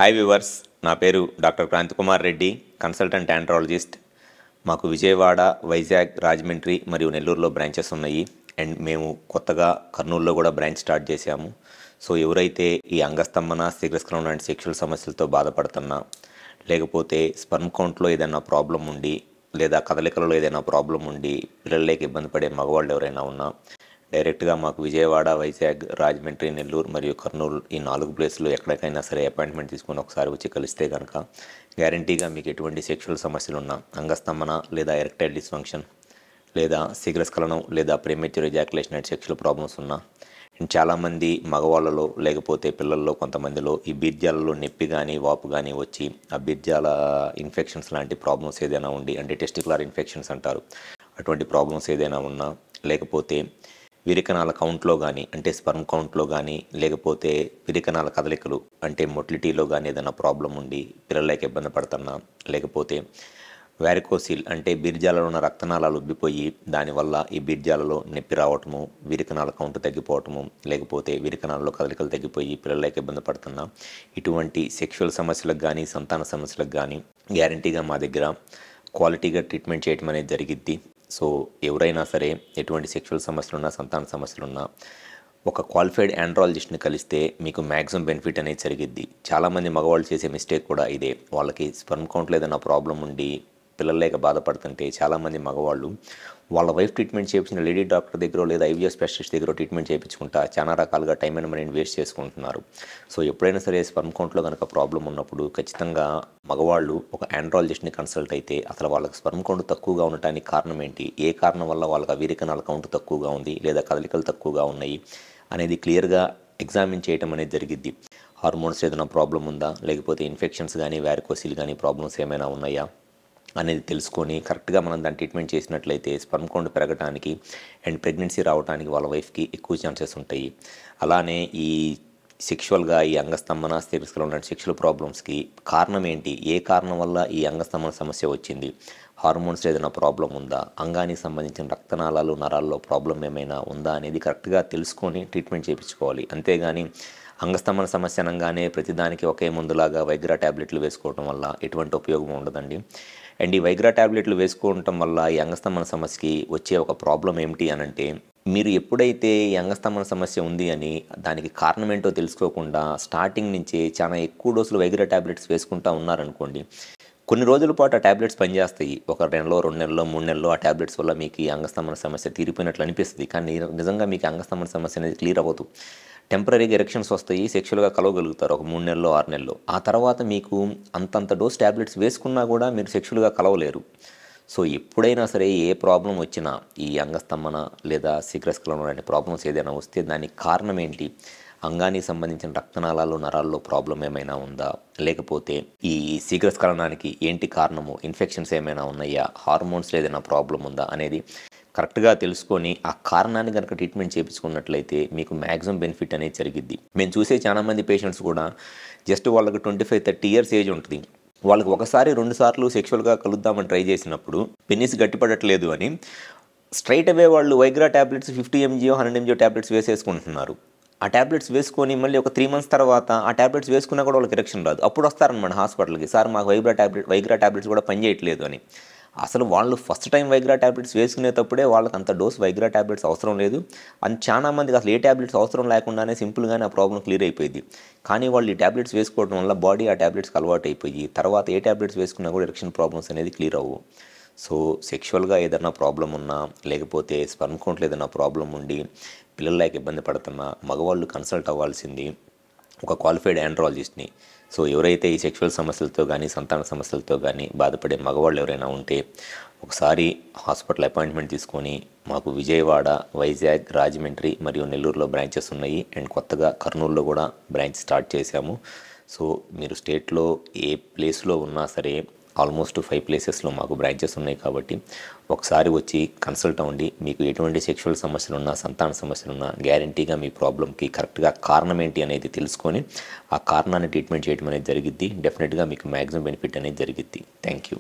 Hi viewers, నా పేరు doctor Kranti Kumar Reddy, consultant andrologist. మాకు విజయవాడ, వైజాగ్, రాజమండ్రి మరియు నెల్లూరులో బ్రాంచెస్ ఉన్నాయి. అండ్ మేము కొత్తగా కర్నూలులో కూడా బ్రాంచ్ స్టార్ట్ చేశాము. సో ఎవరైతే ఈ అంగస్తంభన, శీఘ్రస్ఖలనం లాంటి సెక్షువల్ సమస్యలతో బాధపడుతున్నా, లేకపోతే స్పర్మ్ కౌంట్లో ఏదైనా ప్రాబ్లం ఉండి, లేదా కదలికలలో ఏదైనా ప్రాబ్లం ఉండి పిల్లలకి ఇబ్బంది పడే మగవాళ్ళు ఎవరైనా ఉన్నా డైరెక్ట్గా మాకు విజయవాడ, వైజాగ్, రాజమండ్రి, నెల్లూరు మరియు కర్నూలు ఈ 4 ప్లేసులు ఎక్కడికైనా సరే అపాయింట్మెంట్ తీసుకొని ఒకసారి వచ్చి కలిస్తే కనుక గ్యారంటీగా మీకు ఎటువంటి సెక్షువల్ సమస్యలు ఉన్నా, అంగస్తంభన లేదా ఎరెక్టైల్ డిస్ఫంక్షన్ లేదా శీఘ్రస్ఖలనం లేదా premature ejaculation and sexual problems ఉన్నా, చాలామంది మగవాళ్ళలో లేకపోతే పిల్లల్లో కొంతమందిలో ఈ బీర్జాలలో నొప్పి కానీ వాపు కానీ వచ్చి ఆ బీర్జాల ఇన్ఫెక్షన్స్ లాంటి ప్రాబ్లమ్స్ ఏదైనా ఉండి, అంటే టెస్టికులర్ ఇన్ఫెక్షన్స్ అంటారు, అటువంటి ప్రాబ్లమ్స్ ఏదైనా ఉన్నా, లేకపోతే విరికణాల కౌంట్లో కానీ అంటే స్పర్మ్ కౌంట్లో కానీ, లేకపోతే విరికణాల కదలికలు అంటే మొటిలిటీలో కానీ ఏదైనా ప్రాబ్లం ఉండి పిల్లలకి ఇబ్బంది పడుతున్నా, లేకపోతే వ్యారికోసిల్ అంటే బీర్జాలలో ఉన్న రక్తనాళాలు ఉబ్బిపోయి దానివల్ల ఈ బీర్జాలలో నొప్పి రావటము, విరికణాల కౌంట్ తగ్గిపోవటము, లేకపోతే విరికణాలలో కదలికలు తగ్గిపోయి పిల్లలకి ఇబ్బంది పడుతున్నా, ఇటువంటి సెక్షువల్ సమస్యలకు కానీ సంతాన సమస్యలకు కానీ గ్యారంటీగా మా దగ్గర క్వాలిటీగా ట్రీట్మెంట్ చేయడం అనేది జరిగిద్ది. సో ఎవరైనా సరే ఎటువంటి సెక్షువల్ సమస్యలున్నా, సంతాన సమస్యలున్నా ఒక క్వాలిఫైడ్ ఆండ్రాలజిస్ట్ని కలిస్తే మీకు మ్యాక్సిమం బెనిఫిట్ అనేది జరిగిద్ది. చాలామంది మగవాళ్ళు చేసే మిస్టేక్ కూడా ఇదే. వాళ్ళకి స్పర్మ్ కౌంట్లో ఏదైనా ప్రాబ్లం ఉండి పిల్లలు లేక బాధపడుతుంటే చాలామంది మగవాళ్ళు వాళ్ళ వైఫ్ ట్రీట్మెంట్ చేయించిన లేడీ డాక్టర్ దగ్గర లేదా ఐవీఎఫ్ స్పెషలిస్ట్ దగ్గర ట్రీట్మెంట్ చేయించుకుంటా చాలా రకాలుగా టైం అండ్ మనీని వేస్ట్ చేసుకుంటున్నారు. సో ఎప్పుడైనా సరే స్పర్మ్ కౌంట్లో కనుక ప్రాబ్లం ఉన్నప్పుడు ఖచ్చితంగా మగవాళ్ళు ఒక ఆండ్రాలజిస్ట్ని కన్సల్ట్ అయితే అసలు వాళ్ళకి స్పర్మ్ కౌంట్ తక్కువగా ఉండటానికి కారణం ఏంటి, ఏ కారణం వల్ల వాళ్ళకి వీరికణాల కౌంట్ తక్కువగా ఉంది లేదా కదలికలు తక్కువగా ఉన్నాయి అనేది క్లియర్గా ఎగ్జామిన్ చేయడం అనేది జరిగిద్ది. హార్మోన్స్ ఏదైనా ప్రాబ్లం ఉందా, లేకపోతే ఇన్ఫెక్షన్స్ కానీ వ్యారికోసిల్ కానీ ప్రాబ్లమ్స్ ఏమైనా ఉన్నాయా అనేది తెలుసుకొని కరెక్ట్గా మనం దాన్ని ట్రీట్మెంట్ చేసినట్లయితే స్పర్మ్ కౌంట్ పెరగడానికి అండ్ ప్రెగ్నెన్సీ రావడానికి వాళ్ళ వైఫ్కి ఎక్కువ ఛాన్సెస్ ఉంటాయి. అలానే ఈ సెక్షువల్గా ఈ అంగస్తంభన, శీఘ్రస్ఖలనం లాంటి సెక్షువల్ ప్రాబ్లమ్స్కి కారణం ఏంటి, ఏ కారణం వల్ల ఈ అంగస్తంభన సమస్య వచ్చింది, హార్మోన్స్ ఏదైనా ప్రాబ్లం ఉందా, అంగానికి సంబంధించిన రక్తనాళాలు, నరాల్లో ప్రాబ్లం ఏమైనా ఉందా అనేది కరెక్ట్గా తెలుసుకొని ట్రీట్మెంట్ చేయించుకోవాలి. అంతేగాని అంగస్తంభన సమస్య అనగానే ప్రతిదానికి ఒకే ముందులాగా వైగ్రా ట్యాబ్లెట్లు వేసుకోవడం వల్ల ఎటువంటి ఉపయోగం ఉండదండి. అండ్ ఈ వైగ్రా ట్యాబ్లెట్లు వేసుకోవటం వల్ల ఈ అంగస్తంభన సమస్యకి వచ్చే ఒక ప్రాబ్లం ఏమిటి అనంటే, మీరు ఎప్పుడైతే ఈ అంగస్తంభన సమస్య ఉంది అని దానికి కారణం ఏంటో తెలుసుకోకుండా స్టార్టింగ్ నుంచే చాలా ఎక్కువ డోసులు వైగ్రా ట్యాబ్లెట్స్ వేసుకుంటూ ఉన్నారనుకోండి, కొన్ని రోజుల పాటు ఆ ట్యాబ్లెట్స్ పనిచేస్తాయి. 1 నెలలో, 2 నెలలో, 3 నెలలో ఆ ట్యాబ్లెట్స్ వల్ల మీకు ఈ అంగస్తంభన సమస్య తీరిపోయినట్లు అనిపిస్తుంది. కానీ నిజంగా మీకు అంగస్తంభన సమస్య అనేది క్లియర్ అవ్వదు. టెంపరీగా ఎరెక్షన్స్ వస్తాయి, సెక్షువల్గా కలవగలుగుతారు ఒక 3 నెలలో, 6 నెలలో. ఆ తర్వాత మీకు అంతంత డోస్ ట్యాబ్లెట్స్ వేసుకున్నా కూడా మీరు సెక్షువల్గా కలవలేరు. సో ఎప్పుడైనా సరే ఏ ప్రాబ్లం వచ్చినా, ఈ అంగస్తంభన లేదా శీఘ్రస్ఖలనం లాంటి ప్రాబ్లమ్స్ ఏదైనా వస్తే దానికి కారణం ఏంటి, అంగానికి సంబంధించిన రక్తనాళాలు, నరాల్లో ప్రాబ్లం ఏమైనా ఉందా, లేకపోతే ఈ శీఘ్రస్ఖలనానికి ఏంటి కారణము, ఇన్ఫెక్షన్స్ ఏమైనా ఉన్నాయా, హార్మోన్స్లో ఏదైనా ప్రాబ్లం ఉందా అనేది కరెక్ట్గా తెలుసుకొని ఆ కారణాన్ని కనుక ట్రీట్మెంట్ చేయించుకున్నట్లయితే మీకు మ్యాక్సిమం బెనిఫిట్ అనేది జరిగిద్ది. మేము చూసే చాలామంది పేషెంట్స్ కూడా జస్ట్ వాళ్ళకి 25-30 ఇయర్స్ ఏజ్ ఉంటుంది. వాళ్ళకి 1-2 సార్లు సెక్షువల్గా కలుద్దామని ట్రై చేసినప్పుడు పెనిస్ గట్టిపడట్లేదు అని స్ట్రైట్ అవే వాళ్ళు Viagra tablets 50 mg 100 mg tablets వేసేసుకుంటున్నారు. ఆ ట్యాబ్లెట్స్ వేసుకొని మళ్ళీ ఒక 3 months తర్వాత ఆ ట్యాబ్లెట్స్ వేసుకున్నా కూడా వాళ్ళకి ఎరెక్షన్ రాదు. అప్పుడు వస్తారనమాట హాస్పిటల్కి, సార్ మాకు వైగ్రా ట్యాబ్లెట్స్ కూడా పనిచేయట్లేదు అని. అసలు వాళ్ళు ఫస్ట్ టైం వైగ్రా ట్యాబ్లెట్స్ వేసుకునేటప్పుడే వాళ్ళకి అంత డోస్ వైగ్రా ట్యాబ్లెట్స్ అవసరం లేదు అని చాలా మందికి అసలు ఏ ట్యాబ్లెట్స్ అవసరం లేకుండానే సింపుల్గానే ఆ ప్రాబ్లం క్లియర్ అయిపోయింది. కానీ వాళ్ళు ఈ ట్యాబ్లెట్స్ వేసుకోవడం వల్ల బాడీ ఆ ట్యాబ్లెట్స్కి అలవాటు అయిపోయి తర్వాత ఏ ట్యాబ్లెట్స్ వేసుకున్నా కూడా ఎరెక్షన్ ప్రాబ్లమ్స్ అనేది క్లియర్ అవ్వవు. సో సెక్షువల్గా ఏదైనా ప్రాబ్లం ఉన్నా, లేకపోతే స్పర్మ్ కౌంట్లో ఏదైనా ప్రాబ్లం ఉండి పిల్లలకి ఇబ్బంది పడుతున్నా మగవాళ్ళు కన్సల్ట్ అవ్వాల్సింది ఒక క్వాలిఫైడ్ ఆండ్రాలజిస్ట్ని. సో ఎవరైతే ఈ సెక్షువల్ సమస్యలతో కానీ సంతాన సమస్యలతో కానీ బాధపడే మగవాళ్ళు ఎవరైనా ఉంటే ఒకసారి హాస్పిటల్ అపాయింట్మెంట్ తీసుకొని మాకు విజయవాడ, వైజాగ్, రాజమండ్రి మరియు నెల్లూరులో బ్రాంచెస్ ఉన్నాయి. అండ్ కొత్తగా కర్నూలులో కూడా బ్రాంచ్ స్టార్ట్ చేశాము. సో మీరు స్టేట్లో ఏ ప్లేస్లో ఉన్నా సరే ఆల్మోస్ట్ 5 ప్లేసెస్లో మాకు బ్రాంచెస్ ఉన్నాయి కాబట్టి ఒకసారి వచ్చి కన్సల్ట్ అవ్వండి. మీకు ఎటువంటి సెక్షువల్ సమస్యలున్నా, సంతాన సమస్యలున్నా గ్యారంటీగా మీ ప్రాబ్లంకి కరెక్ట్గా కారణం ఏంటి అనేది తెలుసుకొని ఆ కారణాన్ని ట్రీట్మెంట్ చేయడం అనేది జరిగిద్ది. డెఫినెట్గా మీకు మ్యాక్సిమం బెనిఫిట్ అనేది జరిగిద్ది. Thank you.